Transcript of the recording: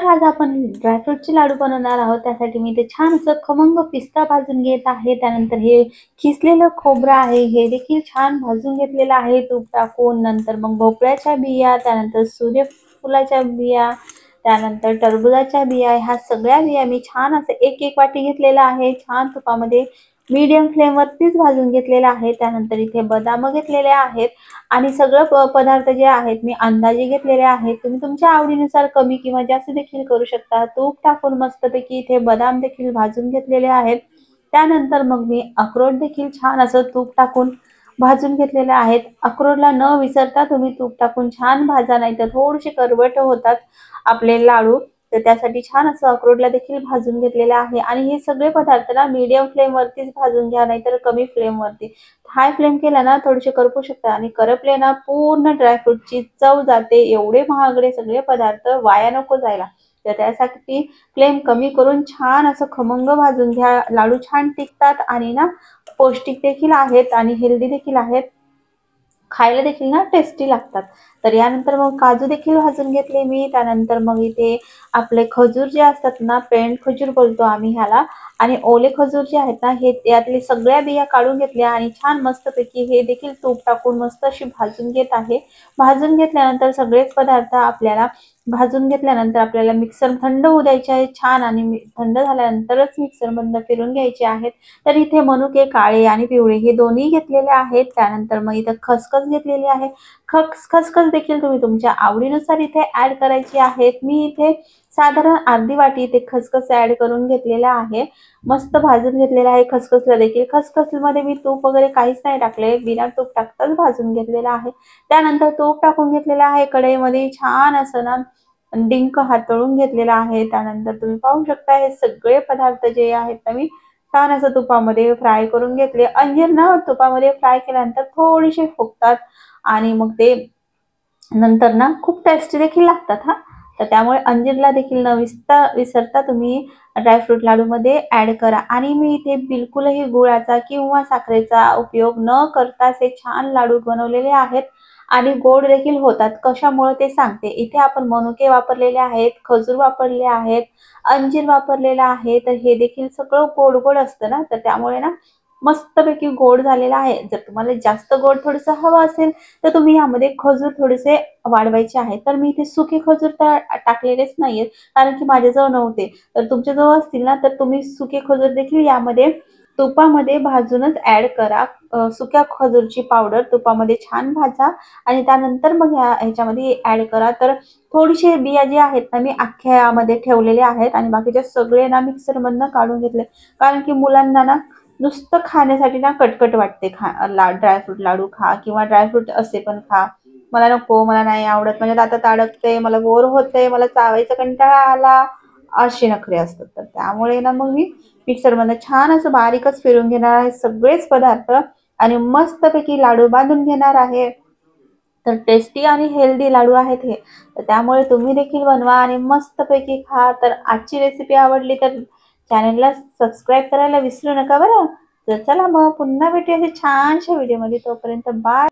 तर आज आपण ड्रायफ्रूटचे लाडू बनवणार आहोत। त्यासाठी मी ते छान असं खमंग पिस्ता भाजून घेत आहे। त्यानंतर हे किसलेलं खोबरं आहे हे देखील छान भाजून घेतलेलं आहे तूप टाकून। नंतर मग भोपळ्याच्या बिया, त्यानंतर सूर्यफुलाच्या बिया, त्यानंतर टरबूजाच्या बिया, ह्या सगळ्या बिया मी छान असं एक एक वाटी घेतलेला आहे। छान तुपामध्ये मीडियम फ्लेम वरतीच भाजून घेतलेला आहे। त्यानंतर इथे बदाम घेतलेले आहेत आणि सगळं पदार्थ जे आहेत मी अंदाजे घेतलेले आहेत। तुम्ही तुमच्या आवडीनुसार कमी किंवा जास्त देखील करू शकता। तूप टाकून मस्तपैकी इथे बदाम देखील भाजून घेतलेले आहेत। त्यानंतर मग मी अक्रोड देखील छान असं तूप टाकून भाजून घेतलेले आहेत। अक्रोडला न विसरता तुम्ही तूप टाकून छान भाजा, नाही तर थोडेसे करवट होतात आपले लाडू। तर त्यासाठी छान असं अक्रोडला देखील भाजून घेतलेले आहे आणि हे सगळे पदार्थ ना मीडियम फ्लेम वरतीच भाजून घ्या, नाहीतर कमी फ्लेम वरती। हाय फ्लेम केला ना थोडेसे करपू शकतात आणि करपले ना पूर्ण ड्रायफ्रूटची चव जाते। एवढे महागडे सगळे पदार्थ वाया नको जायला, तर त्यासाठी फ्लेम कमी करून छान असं खमंग भाजून घ्या। लाडू छान टिकतात आणि ना पौष्टिक देखील आहेत आणि हेल्दी देखील आहेत, खायला देखील ना टेस्टी लागतात। तर यानंतर मग काजू देखील भाजून घेतले मी। त्यानंतर मग इथे आपले खजूर जे असतात ना, पेंड खजूर बोलतो आम्ही ह्याला, आणि ओले खजूर जे आहेत ना, हे यातले सगळ्या बिया काढून घेतल्या आणि छान मस्तपैकी हे देखील तूप टाकून मस्त अशी भाजून घेत आहे। भाजून घेतल्यानंतर सगळेच पदार्थ आपल्याला भाजून घेतल्यानंतर आपल्याला मिक्सर थंड होऊ द्यायचे आहे छान, आणि थंड झाल्यानंतरच मिक्सर मधून फिरून घ्यायचे आहेत। तर इथे मनुके काळे आणि पिवळे हे दोन्ही घेतलेले आहेत। त्यानंतर मग इथे खसखस घेतलेली आहे। खसखस देखील तुम्ही तुमच्या आवडीनुसार इथे ऍड करायची आहेत। मी इथे साधारण अर्धी वाटी इथे खसखस ऍड करून घेतलेला आहे। मस्त भाजून घेतलेला आहे खसखसला देखील। खसखसमध्ये मी तूप वगैरे काहीच नाही टाकले, बिना तूप टाकताच भाजून घेतलेला आहे। त्यानंतर तूप टाकून घेतलेला आहे कढईमध्ये, छान असं ना डिंक हातळून घेतलेला आहे। त्यानंतर तुम्ही पाहू शकता हे सगळे पदार्थ जे आहेत ना मी छान असं तुपामध्ये फ्राय करून घेतले। अंजीर ना तुपामध्ये फ्राय केल्यानंतर थोडेसे फुगतात आणि मग ते नंतर ना खूप टेस्टी देखील लागतात हा। तर त्यामुळे अंजीरला देखील न विसरता तुम्ही ड्रायफ्रूट लाडू मध्ये ऍड करा। आणि मी इथे बिलकुलही गुळाचा किंवा साखरेचा उपयोग न करताच हे छान लाडू बनवलेले आहेत आणि गोड देखील होतात। कशामुळे ते सांगते। इथे आपण मनुके वापरलेले आहेत, खजूर वापरले आहेत, अंजीर वापरलेला आहे, तर हे देखील सगळं गोड गोड असतं ना, तर त्यामुळे ना मस्तपैकी गोड झालेला आहे। जर तुम्हाला जास्त गोड थोडंसं हवं असेल तर तुम्ही यामध्ये खजूर थोडेसे वाढवायचे आहे। तर मी इथे सुके खजूर तर टाकलेलेच नाहीयेत, कारण की माझ्याजवळ नव्हते। तर तुमच्याजवळ असतील ना तर तुम्ही सुके खजूर देखील यामध्ये तुपामध्ये भाजूनच ऍड करा। सुक्या खजूरची पावडर तुपामध्ये छान भाजा आणि त्यानंतर मग ह्याच्यामध्ये ऍड करा। तर थोडीशी बिया जे आहेत ना मी अख्ख्या यामध्ये ठेवलेले आहेत आणि बाकीचे सगळे ना मिक्सर मधनं काढून घेतले, कारण की मुलांना ना नुसतं खाण्यासाठी ना कटकट वाटते। ड्रायफ्रूट लाडू खा किंवा ड्रायफ्रूट असे पण खा, मला नको, मला नाही आवडत, माझ्या दातात अडकते, मला बोर होते, मला चावायचा कंटाळा आला, असे नखरे असतात। तर त्यामुळे ना मग मी मिक्सर मध्ये छान असं बारीकच फिरून घेणार आहे सगळेच पदार्थ आणि मस्तपैकी लाडू बांधून घेणार आहे। तर टेस्टी आणि हेल्दी लाडू आहेत हे, तर त्यामुळे तुम्ही देखील बनवा आणि मस्तपैकी खा। तर आजची रेसिपी आवडली तर चॅनलला सबस्क्राईब करायला विसरू नका बरं। तर चला मग पुन्हा भेटूया छानशा व्हिडिओ मध्ये, तोपर्यंत बाय।